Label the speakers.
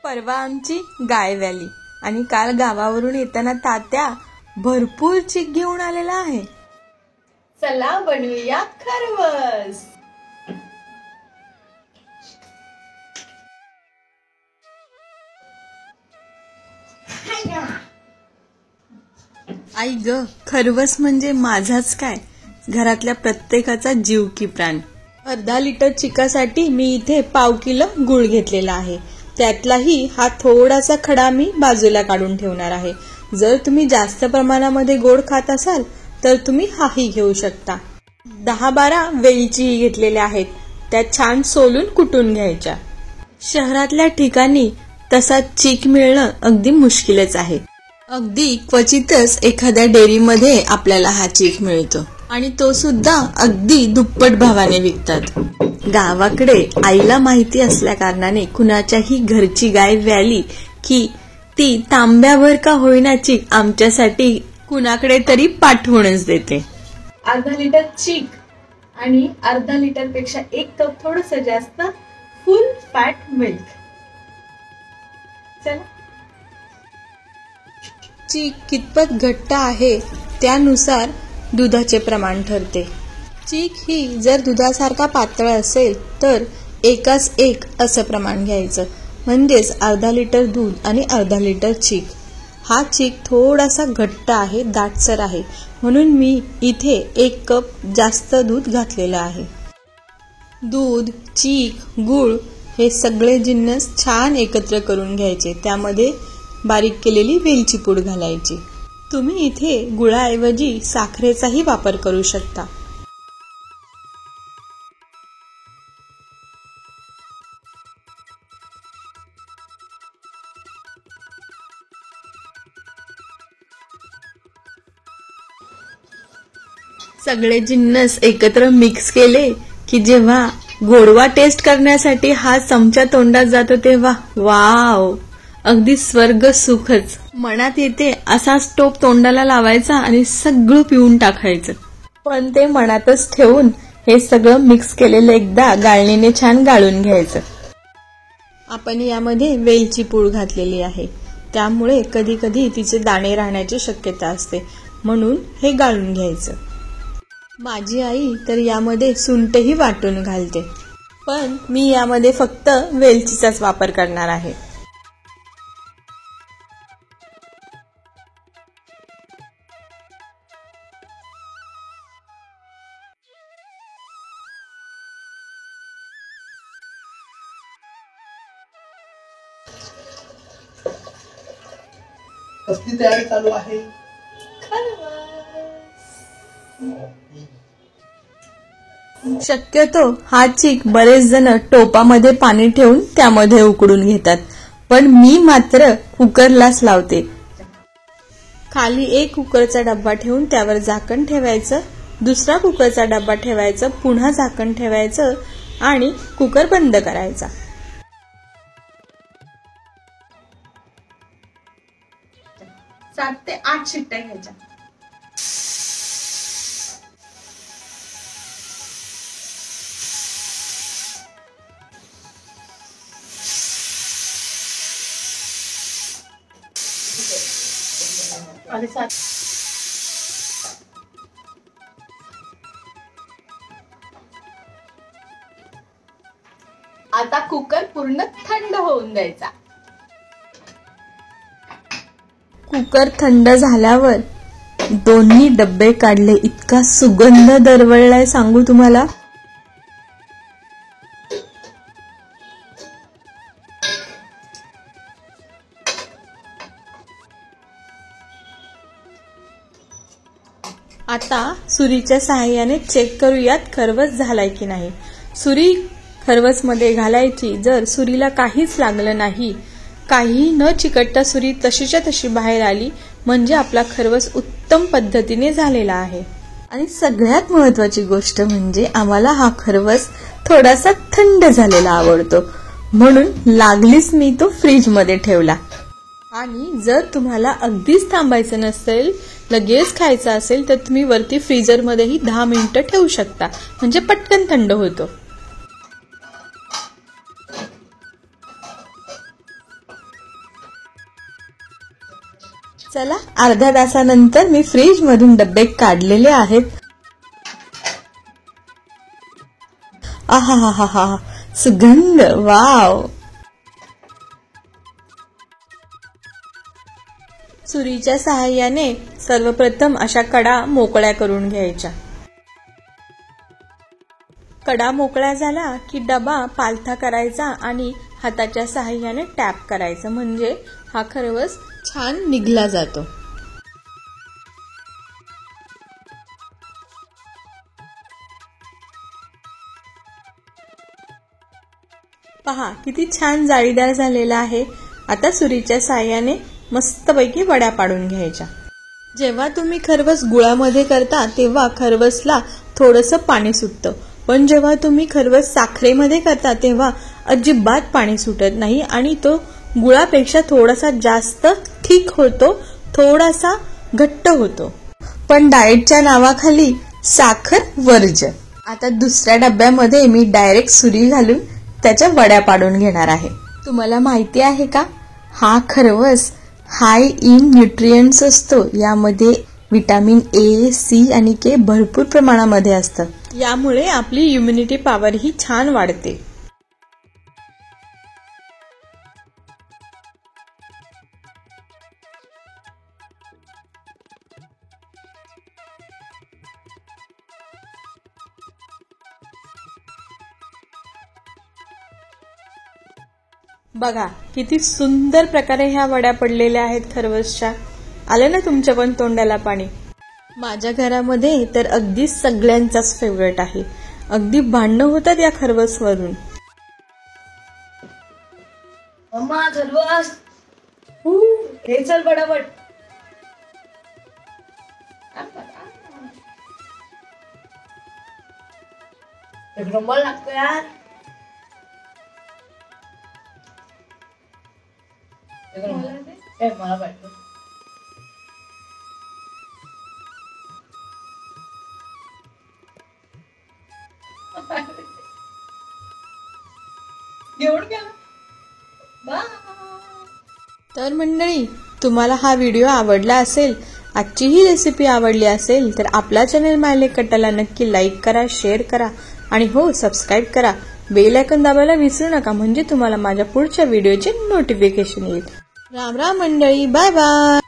Speaker 1: परवा आमची गाय व्याली आणि काल गावावरून येताना तात्या भरपूर चीक घेऊन आलेला आहे. चला बनवूया खरवस. आई ग, खरवस म्हणजे माझाच काय, घरातल्या प्रत्येकाचा जीव की प्राण. अर्धा लिटर चिकासाठी मी इथे पाव किलो गुळ घेतलेला आहे. त्यातलाही हा थोडासा खडा मी बाजूला काढून ठेवणार आहे. जर तुम्ही जास्त प्रमाणामध्ये गोड खात असाल तर तुम्ही हाही घेऊ शकता. 10-12 वेलची घेतलेल्या आहेत. त्या छान सोलून कुटून घ्यायच्या. शहरातल्या ठिकाणी तसा चीक मिळणं अगदी मुश्किलच आहे. अगदी क्वचितच एखाद्या डेअरीमध्ये आपल्याला हा चीक मिळतो आणि तो सुद्धा अगदी दुप्पट भावाने विकतात. गावाकडे आईला माहिती असल्या कारणाने कुणाच्याही घरची गाय व्याली की ती तांब्याभर का होईना चीक आमच्यासाठी कुणाकडे तरी पाठवूनच देते. अर्धा लिटर चीक आणि अर्धा लिटर पेक्षा 1 कप थोडस जास्त फुल फॅट मिल्क. चला, चीक कितपत घट्ट आहे त्यानुसार दुधाचे प्रमाण ठरते. चीक ही जर दुधासारखा पातळ असेल तर 1:1 असं प्रमाण घ्यायचं. म्हणजेच अर्धा लिटर दूध आणि अर्धा लिटर चीक. हा चीक थोडासा घट्ट आहे, दाटसर आहे, म्हणून मी इथे 1 कप जास्त दूध घातलेलं आहे. दूध, चीक, गूळ हे सगळे जिन्नस छान एकत्र करून घ्यायचे. त्यामध्ये बारीक केलेली वेलची पूड घालायची. तुम्ही इथे गुळाऐवजी साखरेचाही वापर करू शकता. सगळे जिन्नस एकत्र मिक्स केले की जेव्हा गोडवा टेस्ट करण्यासाठी हा चमचा तोंडात जातो तेव्हा वाव, अगदी स्वर्ग सुखच. मनात येते असाच टोप तोंडाला लावायचा आणि सगळं पिऊन टाकायचं. पण ते मनातच ठेवून हे सगळं मिक्स केलेलं एकदा गाळणीने छान गाळून घ्यायचं. आपण यामध्ये वेलची पूड घातलेली आहे, त्यामुळे कधी कधी तिचे दाणे राहण्याची शक्यता असते, म्हणून हे गाळून घ्यायचं. माझी आई तर यामध्ये सुंठही वाटून घालते, पण मी यामध्ये फक्त वेलचीचाच वापर करणार आहे.
Speaker 2: कसली तयारी चालू आहे?
Speaker 1: शक्यतो हा चीक बरेच जण टोपामध्ये पाणी ठेवून त्यामध्ये उकडून घेतात, पण मी मात्र कुकरलाच लावते. खाली एक कुकरचा डब्बा ठेवून त्यावर झाकण ठेवायचं, दुसरा कुकरचा डब्बा ठेवायचं, पुन्हा झाकण ठेवायचं आणि कुकर बंद करायचा. 7 ते 8 शिट्ट्या घ्यायच्या. आता कुकर पूर्ण थंड होऊन द्यायचा. कुकर थंड झाल्यावर दोन्ही डब्बे काढले. इतका सुगंध दरवळलाय सांगू तुम्हाला. आता सुरीच्या सहाय्याने चेक करूयात खरवस झालाय की नाही. सुरी खरवस मध्ये घालायची. जर सुरीला काहीच लागलं नाही, काही न चिकटता सुरी तशीच्या तशी बाहेर आली म्हणजे आपला खरवस उत्तम पद्धतीने झालेला आहे. आणि सगळ्यात महत्वाची गोष्ट म्हणजे आम्हाला हा खरवस थोडासा थंड झालेला आवडतो, म्हणून लागलीच मी तो फ्रीज मध्ये ठेवला. आणि जर तुम्हाला अगदीच थांबायचं नसेल, लगेच खायचं असेल तर तुम्ही वरती फ्रीजर मध्येही 10 मिनिटं ठेवू शकता, म्हणजे पटकन थंड होतो. चला, अर्ध्या तासानंतर मी फ्रीज मधून डब्बे काढलेले आहेत. आहा, सुगंध, वाव. सुरीच्या सहाय्याने सर्वप्रथम अशा कडा मोकळ्या करून घ्यायच्या. कडा मोकळ्या झाला की डबा पालथा करायचा आणि हाताच्या सहाय्याने टॅप करायचं, म्हणजे हा खरवस छान निघला जातो. पहा किती छान जाळीदार झालेला आहे. आता सुरीच्या साहाय्याने मस्तपैकी वड्या पाडून घ्यायच्या. जेव्हा तुम्ही खरवस गुळामध्ये करता तेव्हा खरवसला थोडंसं पाणी सुटतं, पण जेव्हा तुम्ही खरवस साखरेमध्ये करता तेव्हा अजिबात पाणी सुटत नाही आणि तो गुळापेक्षा थोडासा जास्त थिक होतो, थोडासा घट्ट होतो. पण डाएटच्या नावाखाली साखर वर्ज्य. आता दुसऱ्या डब्यामध्ये मी डायरेक्ट सुरी घालून त्याच्या वड्या पाडून घेणार आहे. तुम्हाला माहिती आहे का, हा खरवस हाय इन न्यूट्रिएंट्स असतो. यामध्ये विटामिन ए, सी आणि के भरपूर प्रमाणामध्ये असतं. यामुळे आपली इम्युनिटी पॉवर ही छान वाढते. बघा किती सुंदर प्रकारे ह्या वड्या पडलेल्या आहेत खरवसच्या. आलं ना तुमच्या पण तोंडाला पाणी. माझ्या घरामध्ये तर अगदी सगळ्यांचाच फेवरेट आहे. अगदी भांडणं होतात या खरवसवरून.
Speaker 2: मम्मा खरवस, हे चल पटापट. एक नंबर लागतो यार. मला पाहिजे.
Speaker 1: तर मंडळी, तुम्हाला हा व्हिडिओ आवडला असेल, आजची ही रेसिपी आवडली असेल तर आपला चॅनल मायले कट्टाला नक्की लाईक करा, शेअर करा आणि हो सबस्क्राईब करा. बेल आयकॉन दाबायला विसरू नका, म्हणजे तुम्हाला माझ्या पुढच्या व्हिडिओचे नोटिफिकेशन येईल. राम राम मंडळी, बाय बाय.